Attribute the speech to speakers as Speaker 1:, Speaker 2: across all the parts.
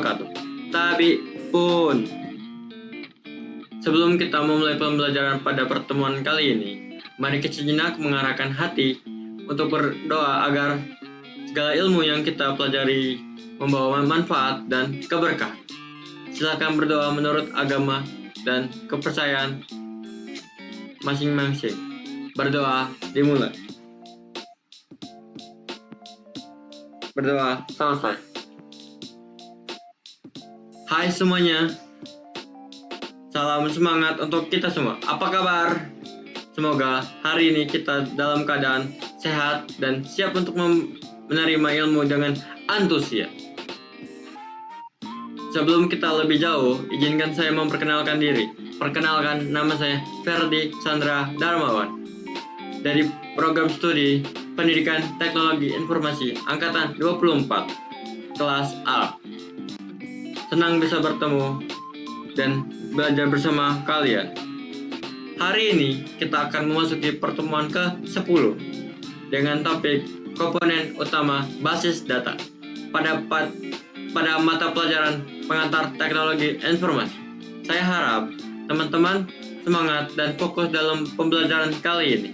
Speaker 1: wabarakatuh. Tapi pun, sebelum kita memulai pembelajaran pada pertemuan kali ini, mari kita sejenak mengarahkan hati untuk berdoa agar segala ilmu yang kita pelajari membawa manfaat dan keberkahan. Silakan berdoa menurut agama dan kepercayaan masing-masing. Berdoa dimulai. Berdoa selesai. Hai semuanya, salam semangat untuk kita semua. Apa kabar? Semoga hari ini kita dalam keadaan sehat dan siap untuk menerima ilmu dengan antusias. Sebelum kita lebih jauh, izinkan saya memperkenalkan diri. Perkenalkan, nama saya Ferdi Sandra Darmawan dari program studi Pendidikan Teknologi Informasi Angkatan 24, kelas A. Senang bisa bertemu dan belajar bersama kalian. Hari ini kita akan memasuki pertemuan ke-10 dengan topik komponen utama basis data pada mata pelajaran pengantar teknologi informasi. Saya harap teman-teman semangat dan fokus dalam pembelajaran kali ini.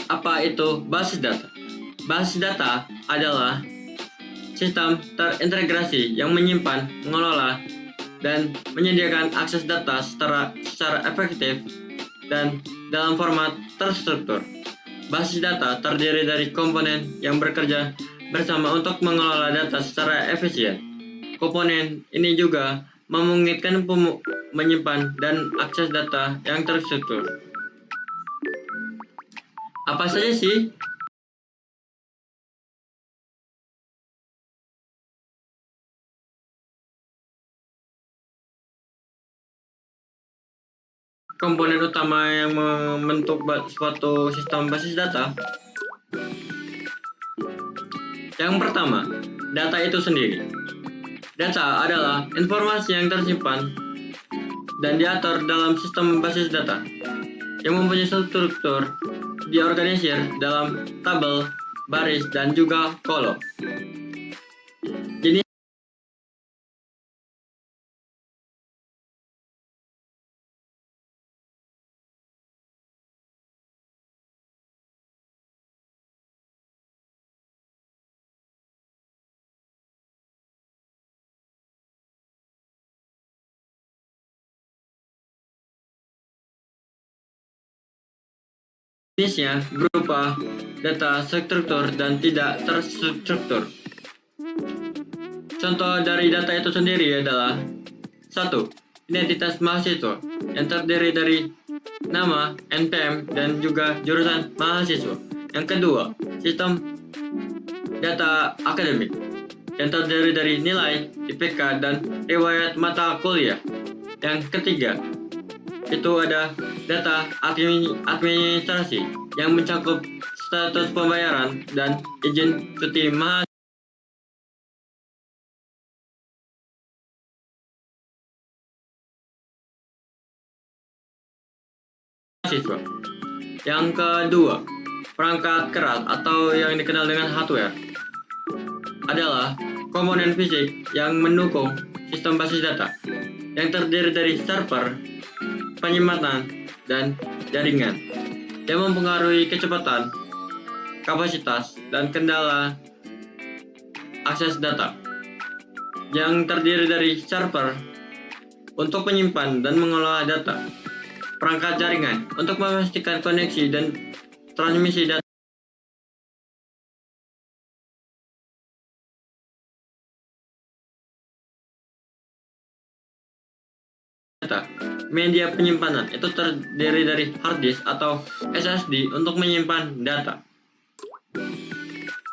Speaker 1: Apa itu basis data? Basis data adalah sistem terintegrasi yang menyimpan, mengelola, dan menyediakan akses data secara efektif dan dalam format terstruktur. Basis data terdiri dari komponen yang bekerja bersama untuk mengelola data secara efisien. Komponen ini juga memungkinkan menyimpan dan akses data yang terstruktur. Apa saja sih komponen utama yang membentuk suatu sistem basis data? Yang pertama, data itu sendiri. Data adalah informasi yang tersimpan dan diatur dalam sistem basis data yang mempunyai struktur diorganisir dalam tabel, baris, dan juga kolom. Jenis jenisnya berupa data struktur dan tidak terstruktur. Contoh dari data itu sendiri adalah 1. Identitas mahasiswa yang terdiri dari nama, NPM, dan juga jurusan mahasiswa. Yang kedua, sistem data akademik yang terdiri dari nilai, IPK, dan riwayat mata kuliah. Yang ketiga, itu ada data administrasi yang mencakup status pembayaran dan izin cuti mahasiswa. Yang kedua, perangkat keras atau yang dikenal dengan hardware adalah komponen fisik yang mendukung sistem basis data yang terdiri dari server, penyimpanan, dan jaringan yang mempengaruhi kecepatan, kapasitas, dan kendala akses data. Yang terdiri dari server untuk menyimpan dan mengelola data, perangkat jaringan untuk memastikan koneksi dan transmisi data, media penyimpanan itu terdiri dari hard disk atau SSD untuk menyimpan data.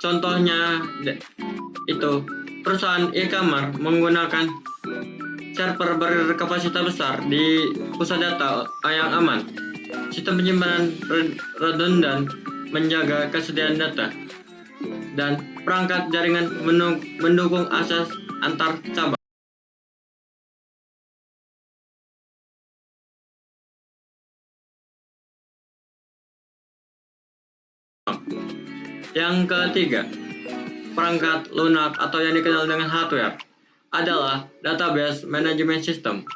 Speaker 1: Contohnya itu perusahaan e-commerce menggunakan server berkapasitas besar di pusat data yang aman. Sistem penyimpanan redundan menjaga kesediaan data dan perangkat jaringan mendukung akses antar cabang. Yang ketiga, perangkat lunak atau yang dikenal dengan hardware adalah Database Management System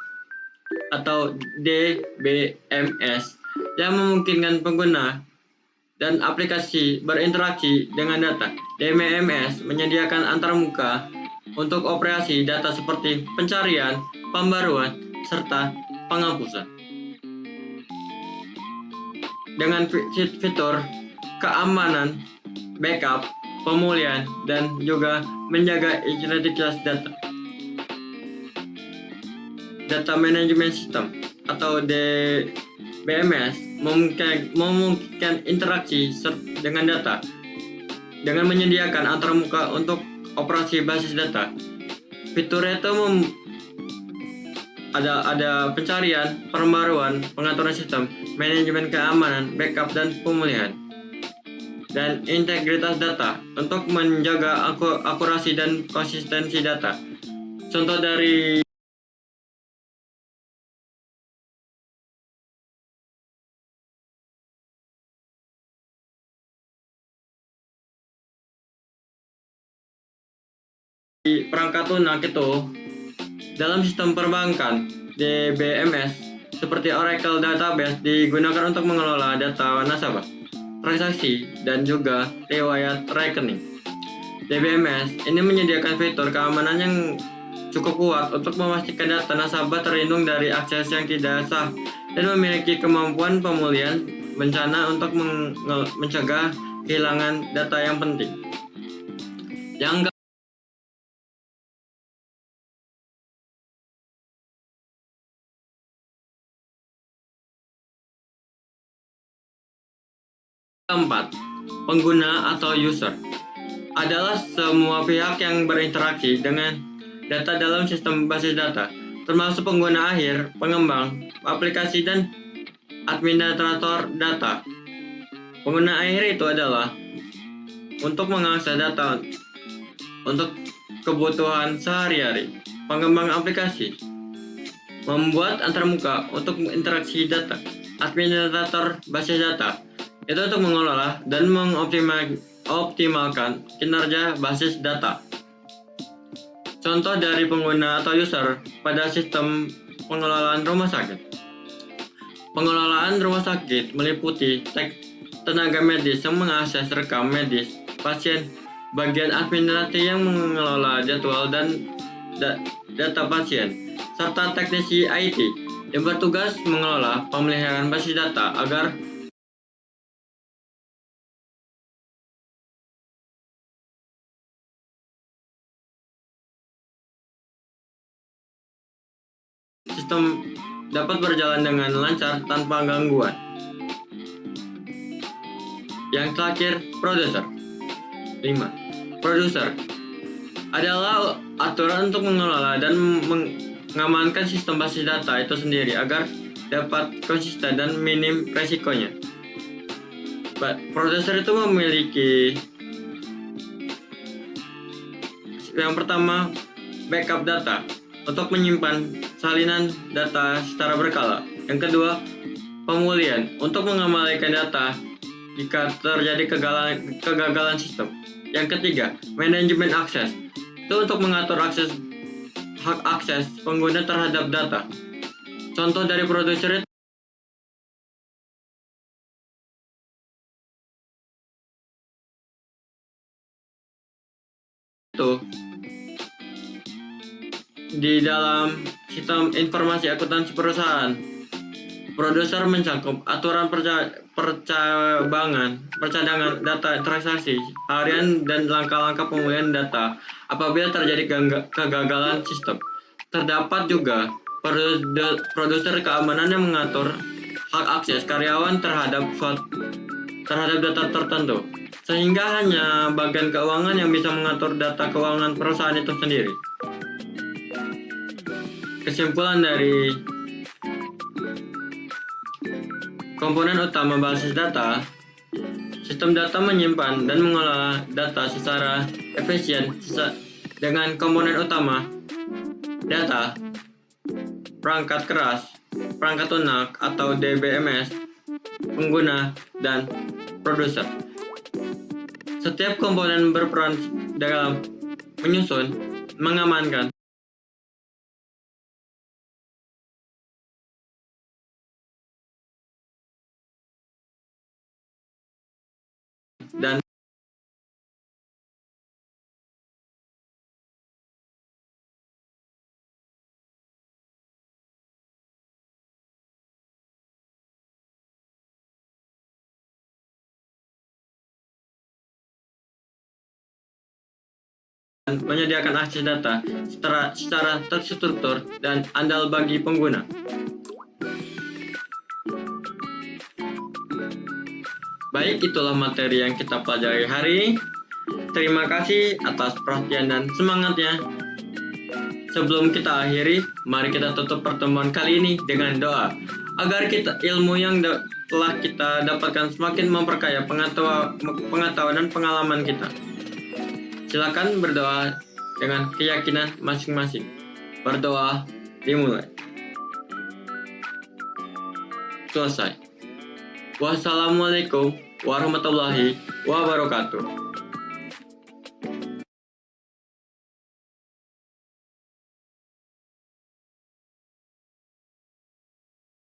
Speaker 1: atau DBMS yang memungkinkan pengguna dan aplikasi berinteraksi dengan data. DBMS menyediakan antarmuka untuk operasi data seperti pencarian, pembaruan, serta penghapusan. Dengan fitur keamanan, backup, pemulihan, dan juga menjaga integritas data. Data Management System atau DBMS memungkinkan interaksi dengan data dengan menyediakan antarmuka untuk operasi basis data. Fiturnya itu ada pencarian, pembaruan, pengaturan sistem, manajemen keamanan, backup, dan pemulihan, dan integritas data untuk menjaga akurasi dan konsistensi data. Contoh dari perangkat lunak itu dalam sistem perbankan, DBMS seperti Oracle Database digunakan untuk mengelola data nasabah, transaksi, dan juga riwayat rekening. DBMS ini menyediakan fitur keamanan yang cukup kuat untuk memastikan data nasabah terlindung dari akses yang tidak sah dan memiliki kemampuan pemulihan bencana untuk mencegah kehilangan data yang penting. Yang keempat, pengguna atau user adalah semua pihak yang berinteraksi dengan data dalam sistem basis data, termasuk pengguna akhir, pengembang, aplikasi, dan administrator data. Pengguna akhir itu adalah untuk mengakses data untuk kebutuhan sehari-hari. Pengembang aplikasi membuat antarmuka untuk interaksi data. Administrator basis data itu untuk mengelola dan mengoptimalkan kinerja basis data. Contoh dari pengguna atau user pada sistem pengelolaan rumah sakit. Pengelolaan rumah sakit meliputi tenaga medis yang mengakses rekam medis pasien, bagian administrasi yang mengelola jadwal dan data pasien, serta teknisi IT yang bertugas mengelola pemeliharaan basis data agar sistem dapat berjalan dengan lancar tanpa gangguan. Yang terakhir, produser. 5. Produser adalah aturan untuk mengelola dan mengamankan sistem basis data itu sendiri agar dapat konsisten dan minim resikonya. Produser itu memiliki yang pertama, backup data untuk menyimpan salinan data secara berkala. Yang kedua, pemulihan untuk mengembalikan data jika terjadi kegagalan sistem. Yang ketiga, manajemen akses itu untuk mengatur hak akses pengguna terhadap data. Contoh dari produser itu di dalam sistem informasi akuntansi perusahaan. Produser mencakup aturan percadangan data transaksi harian dan langkah-langkah pemulihan data apabila terjadi kegagalan sistem. Terdapat juga produser keamanan yang mengatur hak akses karyawan terhadap data tertentu, sehingga hanya bagian keuangan yang bisa mengatur data keuangan perusahaan itu sendiri. Kesimpulan dari komponen utama basis data Sistem data menyimpan dan mengelola data secara efisien dengan komponen utama data, perangkat keras, perangkat lunak atau DBMS, pengguna, dan produser. Setiap komponen berperan dalam menyusun, mengamankan, dan menyediakan akses data secara terstruktur dan andal bagi pengguna. Baik, itulah materi yang kita pelajari hari ini. Terima kasih atas perhatian dan semangatnya. Sebelum kita akhiri, mari kita tutup pertemuan kali ini dengan doa agar ilmu yang telah kita dapatkan semakin memperkaya pengetahuan dan pengalaman kita. Silakan berdoa dengan keyakinan masing-masing. Berdoa dimulai. Selesai. Wassalamualaikum warahmatullahi wabarakatuh.